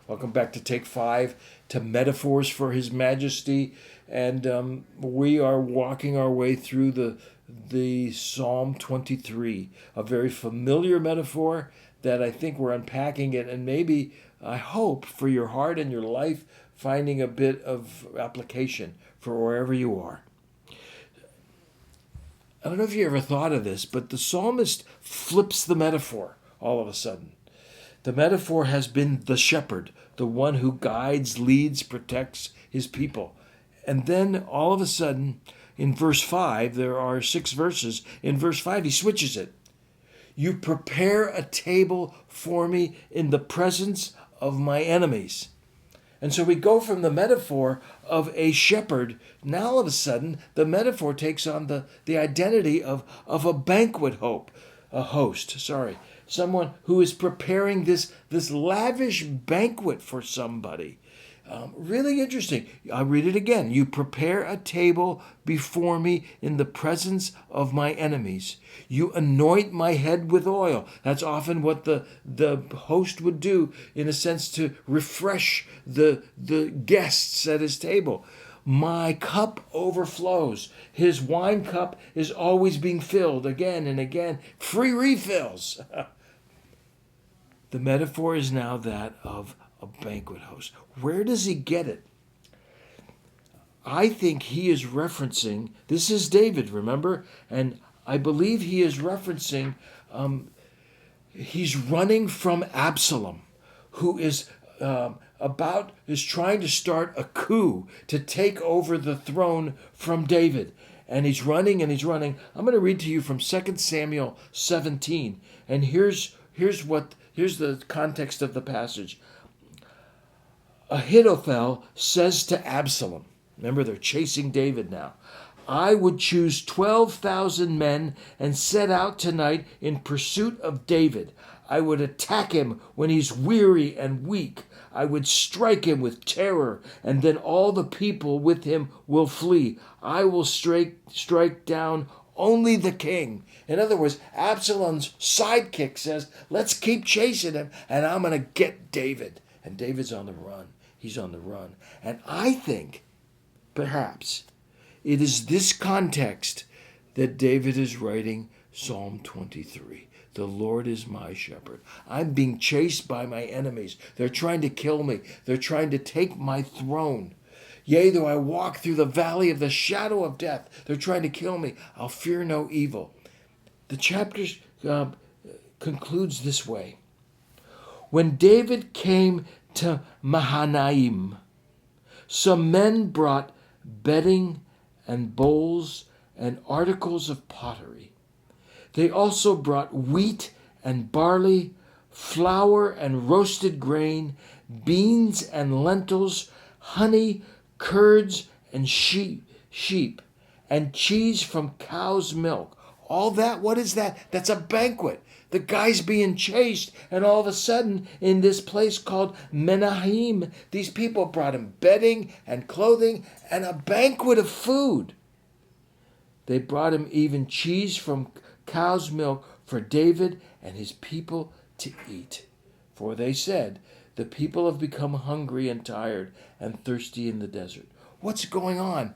Welcome back to Take 5 to Metaphors for His Majesty. And we are walking our way through the Psalm 23, a very familiar metaphor that I think we're unpacking it, and maybe, I hope, for your heart and your life, finding a bit of application for wherever you are. I don't know if you ever thought of this, but the psalmist flips the metaphor all of a sudden. The metaphor has been the shepherd, the one who guides, leads, protects his people. And then all of a sudden, in verse 5, there are 6 verses. In verse 5, he switches it. You prepare a table for me in the presence of my enemies. And so we go from the metaphor of a shepherd. Now all of a sudden, the metaphor takes on the identity of a banquet host. Someone who is preparing this lavish banquet for somebody. Really interesting. I'll read it again. You prepare a table before me in the presence of my enemies. You anoint my head with oil. That's often what the host would do, in a sense, to refresh the guests at his table. My cup overflows. His wine cup is always being filled again and again. Free refills. The metaphor is now that of a banquet host. Where does he get it? I think he is referencing, this is David, remember? And I believe he is referencing, he's running from Absalom, who is trying to start a coup to take over the throne from David. And he's running and he's running. I'm going to read to you from 2 Samuel 17. And here's the context of the passage. Ahithophel says to Absalom, remember they're chasing David now, I would choose 12,000 men and set out tonight in pursuit of David. I would attack him when he's weary and weak. I would strike him with terror, and then all the people with him will flee. I will strike down only the king. In other words, Absalom's sidekick says, let's keep chasing him, and I'm going to get David. And David's on the run. He's on the run. And I think, perhaps, it is this context that David is writing Psalm 23. The Lord is my shepherd. I'm being chased by my enemies. They're trying to kill me. They're trying to take my throne. Yea, though I walk through the valley of the shadow of death, they're trying to kill me. I'll fear no evil. The chapter concludes this way. When David came to Mahanaim, some men brought bedding and bowls and articles of pottery. They also brought wheat and barley, flour and roasted grain, beans and lentils, honey, curds and sheep, and cheese from cow's milk. All that, what is that? That's a banquet. The guy's being chased, and all of a sudden, in this place called Menahem, these people brought him bedding and clothing and a banquet of food. They brought him even cheese from cow's milk for David and his people to eat. For they said, the people have become hungry and tired and thirsty in the desert. What's going on?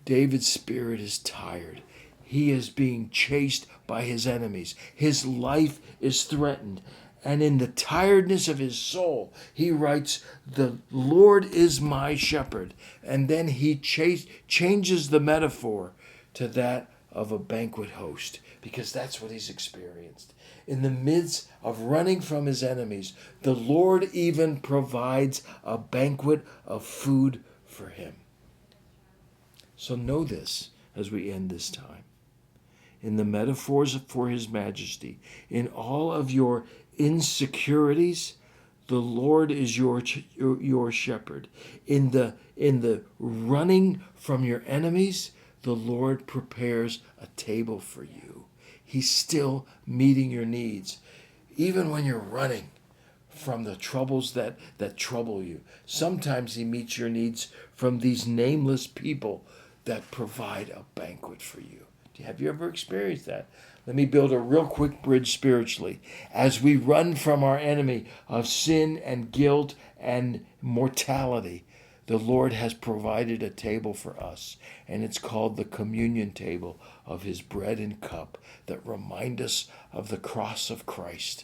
David's spirit is tired. He is being chased by his enemies. His life is threatened. And in the tiredness of his soul, he writes, the Lord is my shepherd. And then he changes the metaphor to that of a banquet host, because that's what he's experienced. In the midst of running from his enemies, the Lord even provides a banquet of food for him. So know this as we end this time. In the metaphors for his majesty, in all of your insecurities, the Lord is your shepherd. In the running from your enemies, the Lord prepares a table for you. He's still meeting your needs. Even when you're running from the troubles that trouble you, sometimes he meets your needs from these nameless people that provide a banquet for you. Have you ever experienced that? Let me build a real quick bridge spiritually. As we run from our enemy of sin and guilt and mortality, the Lord has provided a table for us, and it's called the communion table of his bread and cup that remind us of the cross of Christ.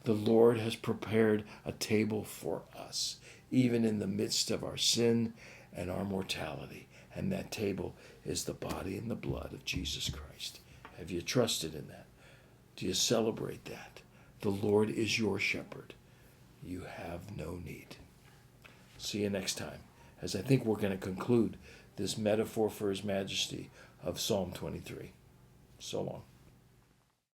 The Lord has prepared a table for us, even in the midst of our sin and our mortality. And that table is the body and the blood of Jesus Christ. Have you trusted in that? Do you celebrate that? The Lord is your shepherd. You have no need. See you next time, as I think we're going to conclude this metaphor for his majesty of Psalm 23. So long.